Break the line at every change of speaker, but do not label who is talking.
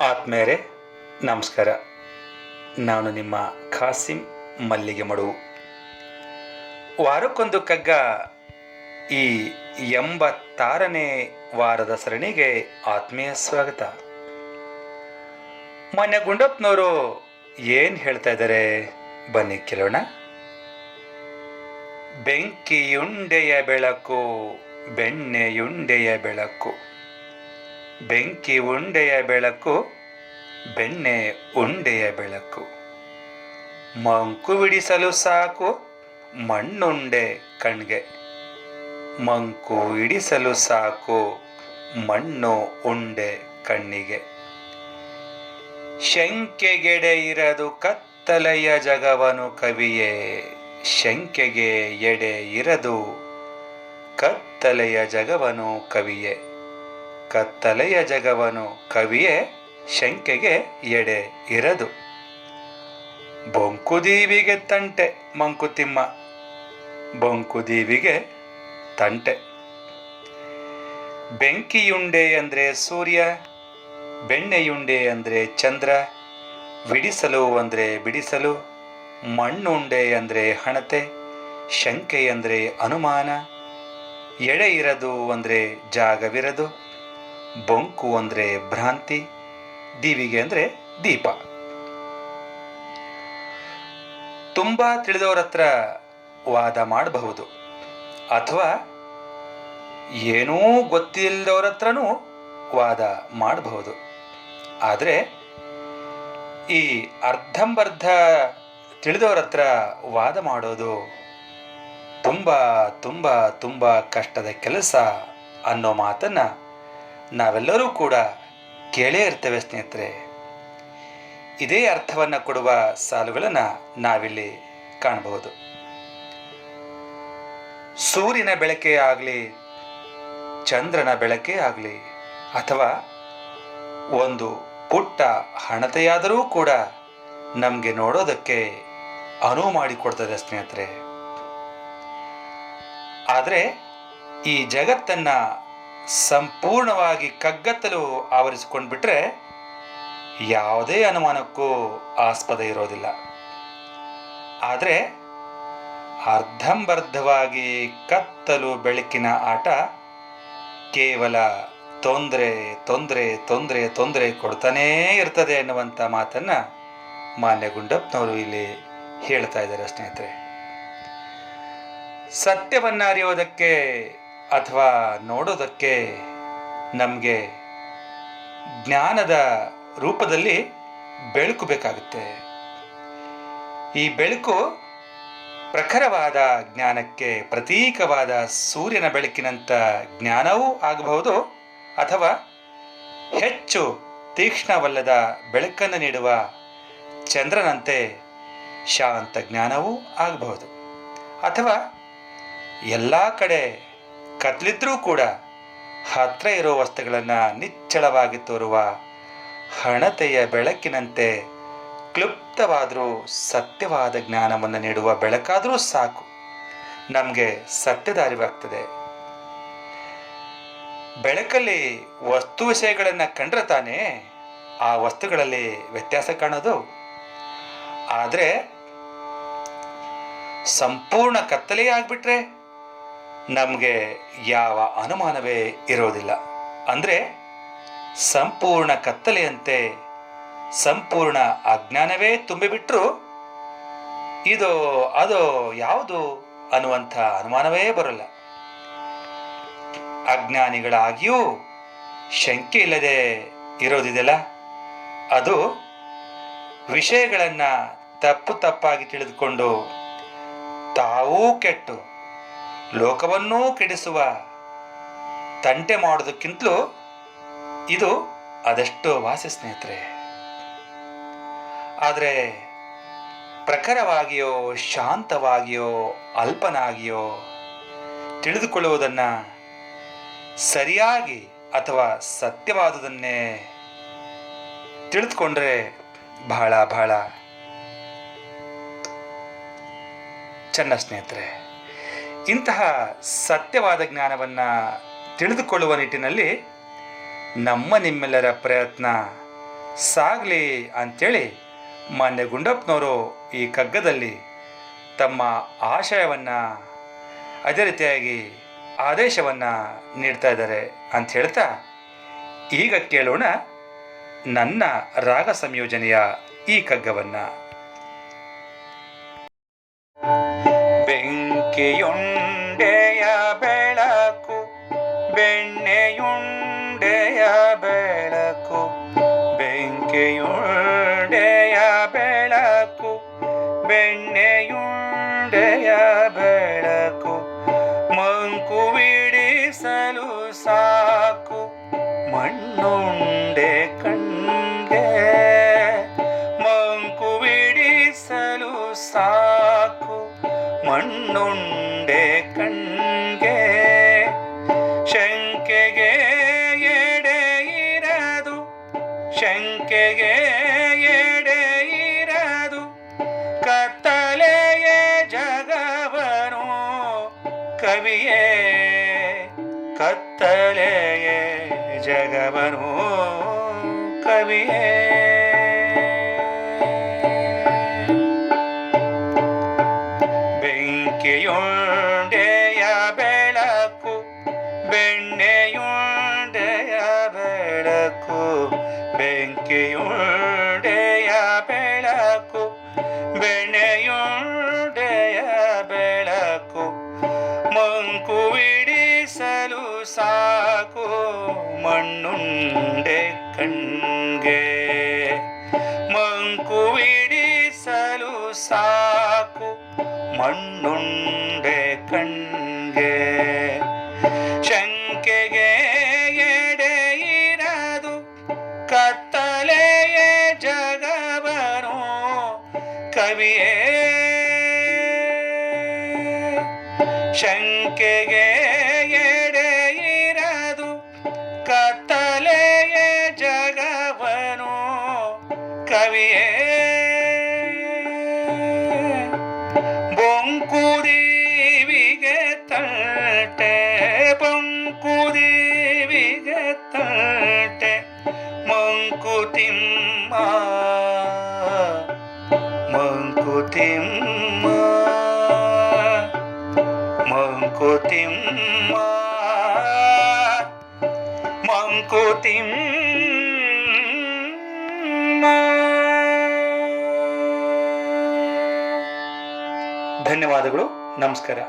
ಆತ್ಮೇರೆ ನಮಸ್ಕಾರ. ನಾನು ನಿಮ್ಮ ಖಾಸಿಂ ಮಲ್ಲಿಗೆ ಮಡುವು. ವಾರಕ್ಕೊಂದು ಕಗ್ಗ ಈ 86ನೇ ವಾರದ ಸರಣಿಗೆ ಆತ್ಮೀಯ ಸ್ವಾಗತ. ಮೊನ್ನೆ ಗುಂಡಪ್ಪನವರು ಏನು ಹೇಳ್ತಾ ಇದ್ದಾರೆ ಬನ್ನಿ ಕೇಳೋಣ. ಬೆಂಕಿಯುಂಡೆಯ ಬೆಳಕು, ಬೆಣ್ಣೆಯುಂಡೆಯ ಬೆಳಕು, ಬೆಂಕಿ ಉಂಡೆಯ ಬೆಳಕು, ಬೆಣ್ಣೆ ಉಂಡೆಯ ಬೆಳಕು, ಮಂಕು ಬಿಡಿಸಲು ಸಾಕು ಮಣ್ಣುಂಡೆ ಕಣ್ಗೆ, ಮಂಕು ಇಡಿಸಲು ಸಾಕು ಮಣ್ಣು ಉಂಡೆ ಕಣ್ಣಿಗೆ. ಶಂಕೆಗೆಡೆ ಇರದು ಕತ್ತಲೆಯ ಜಗವನು ಕವಿಯೇ, ಶಂಕೆಗೆ ಎಡೆ ಇರದು ಕತ್ತಲೆಯ ಜಗವನು ಕವಿಯೇ, ಕತ್ತಲೆಯ ಜಗವನು ಕವಿಯೇ, ಶಂಕೆಗೆ ಎಡೆ ಇರದು. ಬೊಂಕುದೀವಿಗೆ ತಂಟೆ ಮಂಕುತಿಮ್ಮ, ಬೊಂಕುದೀವಿಗೆ ತಂಟೆ. ಬೆಂಕಿಯುಂಡೆ ಅಂದರೆ ಸೂರ್ಯ, ಬೆಣ್ಣೆಯುಂಡೆ ಅಂದರೆ ಚಂದ್ರ, ವಿಡಿಸಲು ಅಂದರೆ ಬಿಡಿಸಲು, ಮಣ್ಣುಂಡೆ ಅಂದರೆ ಹಣತೆ, ಶಂಕೆ ಅಂದರೆ ಅನುಮಾನ, ಎಡೆ ಇರದು ಅಂದರೆ ಜಾಗವಿರದು, ಬೊಂಕು ಅಂದರೆ ಭ್ರಾಂತಿ, ದೀವಿಗೆ ಅಂದರೆ ದೀಪ. ತುಂಬ ತಿಳಿದವರ ಹತ್ರ ವಾದ ಮಾಡಬಹುದು, ಅಥವಾ ಏನೂ ಗೊತ್ತಿಲ್ಲದವ್ರ ಹತ್ರನೂ ವಾದ ಮಾಡಬಹುದು. ಆದರೆ ಈ ಅರ್ಧಂಬರ್ಧ ತಿಳಿದವರ ಹತ್ರ ವಾದ ಮಾಡೋದು ತುಂಬ ತುಂಬ ತುಂಬ ಕಷ್ಟದ ಕೆಲಸ ಅನ್ನೋ ಮಾತನ್ನು ನಾವೆಲ್ಲರೂ ಕೂಡ ಕೇಳೇ ಇರ್ತೇವೆ ಸ್ನೇಹಿತರೆ. ಇದೇ ಅರ್ಥವನ್ನು ಕೊಡುವ ಸಾಲುಗಳನ್ನು ನಾವಿಲ್ಲಿ ಕಾಣಬಹುದು. ಸೂರ್ಯನ ಬೆಳಕೇ ಆಗಲಿ, ಚಂದ್ರನ ಬೆಳಕೇ ಆಗಲಿ, ಅಥವಾ ಒಂದು ಪುಟ್ಟ ಹಣತೆಯಾದರೂ ಕೂಡ ನಮಗೆ ನೋಡೋದಕ್ಕೆ ಅನುವು ಮಾಡಿಕೊಡ್ತದೆ ಸ್ನೇಹಿತರೆ. ಆದರೆ ಈ ಜಗತ್ತನ್ನು ಸಂಪೂರ್ಣವಾಗಿ ಕಗ್ಗತ್ತಲು ಆವರಿಸಿಕೊಂಡ್ಬಿಟ್ರೆ ಯಾವುದೇ ಅನುಮಾನಕ್ಕೂ ಆಸ್ಪದ ಇರೋದಿಲ್ಲ. ಆದರೆ ಅರ್ಧಂಬರ್ಧವಾಗಿ ಕತ್ತಲು ಬೆಳಕಿನ ಆಟ ಕೇವಲ ತೊಂದರೆ ತೊಂದರೆ ತೊಂದರೆ ತೊಂದರೆ ಕೊಡ್ತಾನೇ ಇರ್ತದೆ ಎನ್ನುವಂಥ ಮಾತನ್ನು ಮಾನ್ಯ ಗುಂಡಪ್ಪನವರು ಇಲ್ಲಿ ಹೇಳ್ತಾ ಇದ್ದಾರೆ ಸ್ನೇಹಿತರೆ. ಸತ್ಯವನ್ನು ಅರಿಯೋದಕ್ಕೆ ಅಥವಾ ನೋಡೋದಕ್ಕೆ ನಮಗೆ ಜ್ಞಾನದ ರೂಪದಲ್ಲಿ ಬೆಳಕು ಬೇಕಾಗುತ್ತೆ. ಈ ಬೆಳಕು ಪ್ರಖರವಾದ ಜ್ಞಾನಕ್ಕೆ ಪ್ರತೀಕವಾದ ಸೂರ್ಯನ ಬೆಳಕಿನಂಥ ಜ್ಞಾನವೂ ಆಗಬಹುದು, ಅಥವಾ ಹೆಚ್ಚು ತೀಕ್ಷ್ಣವಲ್ಲದ ಬೆಳಕನ್ನು ನೀಡುವ ಚಂದ್ರನಂತೆ ಶಾಂತ ಜ್ಞಾನವೂ ಆಗಬಹುದು, ಅಥವಾ ಎಲ್ಲ ಕಡೆ ಕತ್ಲಿದ್ರೂ ಕೂಡ ಹತ್ರ ಇರೋ ವಸ್ತುಗಳನ್ನು ನಿಚ್ಚಳವಾಗಿ ತೋರುವ ಹಣತೆಯ ಬೆಳಕಿನಂತೆ ಕ್ಲುಪ್ತವಾದರೂ ಸತ್ಯವಾದ ಜ್ಞಾನವನ್ನು ನೀಡುವ ಬೆಳಕಾದರೂ ಸಾಕು, ನಮಗೆ ಸತ್ಯದ ಅರಿವಾಗ್ತದೆ. ಬೆಳಕಲ್ಲಿ ವಸ್ತು ವಿಷಯಗಳನ್ನು ಕಂಡ್ರೆ ತಾನೇ ಆ ವಸ್ತುಗಳಲ್ಲಿ ವ್ಯತ್ಯಾಸ ಕಾಣೋದು. ಆದರೆ ಸಂಪೂರ್ಣ ಕತ್ತಲೆಯೇ ಆಗಿಬಿಟ್ರೆ ನಮಗೆ ಯಾವ ಅನುಮಾನವೇ ಇರೋದಿಲ್ಲ. ಅಂದರೆ ಸಂಪೂರ್ಣ ಕತ್ತಲೆಯಂತೆ ಸಂಪೂರ್ಣ ಅಜ್ಞಾನವೇ ತುಂಬಿಬಿಟ್ರೂ ಇದು ಅದು ಯಾವುದು ಅನ್ನುವಂಥ ಅನುಮಾನವೇ ಬರಲ್ಲ. ಅಜ್ಞಾನಿಗಳಾಗಿಯೂ ಶಂಕೆ ಇಲ್ಲದೆ ಇರೋದಿದೆಯಲ್ಲ, ಅದು ವಿಷಯಗಳನ್ನು ತಪ್ಪು ತಪ್ಪಾಗಿ ತಿಳಿದುಕೊಂಡು ತಾವೂ ಕೆಟ್ಟು ಲೋಕವನ್ನೂ ಕೆಡಿಸುವ ತಂಟೆ ಮಾಡೋದಕ್ಕಿಂತಲೂ ಇದು ಅದೆಷ್ಟೋ ವಾಸಿ ಸ್ನೇಹಿತರೆ. ಆದರೆ ಪ್ರಖರವಾಗಿಯೋ ಶಾಂತವಾಗಿಯೋ ಅಲ್ಪನಾಗಿಯೋ ತಿಳಿದುಕೊಳ್ಳುವುದನ್ನು ಸರಿಯಾಗಿ ಅಥವಾ ಸತ್ಯವಾದುದನ್ನೇ ತಿಳಿದುಕೊಂಡ್ರೆ ಬಹಳ ಬಹಳ ಚೆನ್ನ ಸ್ನೇಹಿತರೆ. ಇಂತಹ ಸತ್ಯವಾದ ಜ್ಞಾನವನ್ನು ತಿಳಿದುಕೊಳ್ಳುವ ನಿಟ್ಟಿನಲ್ಲಿ ನಮ್ಮ ನಿಮ್ಮೆಲ್ಲರ ಪ್ರಯತ್ನ ಸಾಗಲಿ ಅಂಥೇಳಿ ಮಾನ್ಯ ಗುಂಡಪ್ಪನವರು ಈ ಕಗ್ಗದಲ್ಲಿ ತಮ್ಮ ಆಶಯವನ್ನು ಅದೇ ರೀತಿಯಾಗಿ ಆದೇಶವನ್ನು ನೀಡ್ತಾ ಇದ್ದಾರೆ ಅಂತ ಹೇಳ್ತಾ ಈಗ ಕೇಳೋಣ ನನ್ನ ರಾಗ ಸಂಯೋಜನೆಯ ಈ ಕಗ್ಗವನ್ನು. ಬೆಂಕಿಯುಂಡೆಯ ಬೆಳಕು ಬೆಣ್ಣೆಯುಂಡೆಯ ಬೆಳಕು, ಬೆಂಕಿಯುಂಡೆಯ ಬೆಳಕು ಬೆಣ್ಣೆಯುಂಡೆಯ ಬೆಳಕು, ಮಂಕುವಿಡಿಸಲು ಸಾಕು ಮಣ್ಣುಂಡೆ ಕಣ್ಗೆ, ಮಂಕುವಿಡಿಸಲು ಸಾಕು ಮಣ್ಣುಂಡೆ ಕಣ್ಗೆ, ಶಂಕೆಗೆ ಎಡೆ ಇರದು ಶಂಕೆಗೆ ಎಡೆ ಇರದು, ಕತ್ತಲೆಯ ಜಗವನು ಕವಿಯೇ, ಕತ್ತಲೆಯ ಜಗವನು ಕವಿಯೇ. ಬೆಂಕಿಯುಂಡೆಯ ಬೆಳಕು ಬೆಣ್ಣೆಯುಂಡೆಯ ಬೆಳಕು, ಬೆಂಕಿಯುಂಡೆಯ ಬೆಳಕು ಬೆಣ್ಣೆಯುಂಡೆಯ ಬೆಳಕು, ಮಂಕುವಿಡಿಸಲು ಸಾಕು ಮಣ್ಣುಂಡೆ ಕಣ್ಗೆ, ಮಂಕುವಿಡಿಸಲು ಸಾಕು ಮಣ್ಣುಂಡೆ ಕಣ್ಗೆ, ಶಂಕೆಗೆ ಎಡೆ ಇರದು ಕತ್ತಲೆಯ ಜಗವನು ಕವಿಯೇ, ಶಂಕೆಗೆ ಎಡೆ ಇರದು ಕತ್ತಲೆಯ ಜಗವನು ಕವಿಯೇ. ಬೊಂಕುದೇವಿಗೆ ತಟ್ಟೆ ಬೊಂಕುದೇವಿಗೆ ತಟ್ಟೆ, ಮಂಕುತಿಮ್ಮ ಮಂಕುತಿಮ್ಮ ಮಂಕುತಿಮ್ಮ ಮಂಕುತಿಮ್ಮ. ಧನ್ಯವಾದಗಳು. ನಮಸ್ಕಾರ.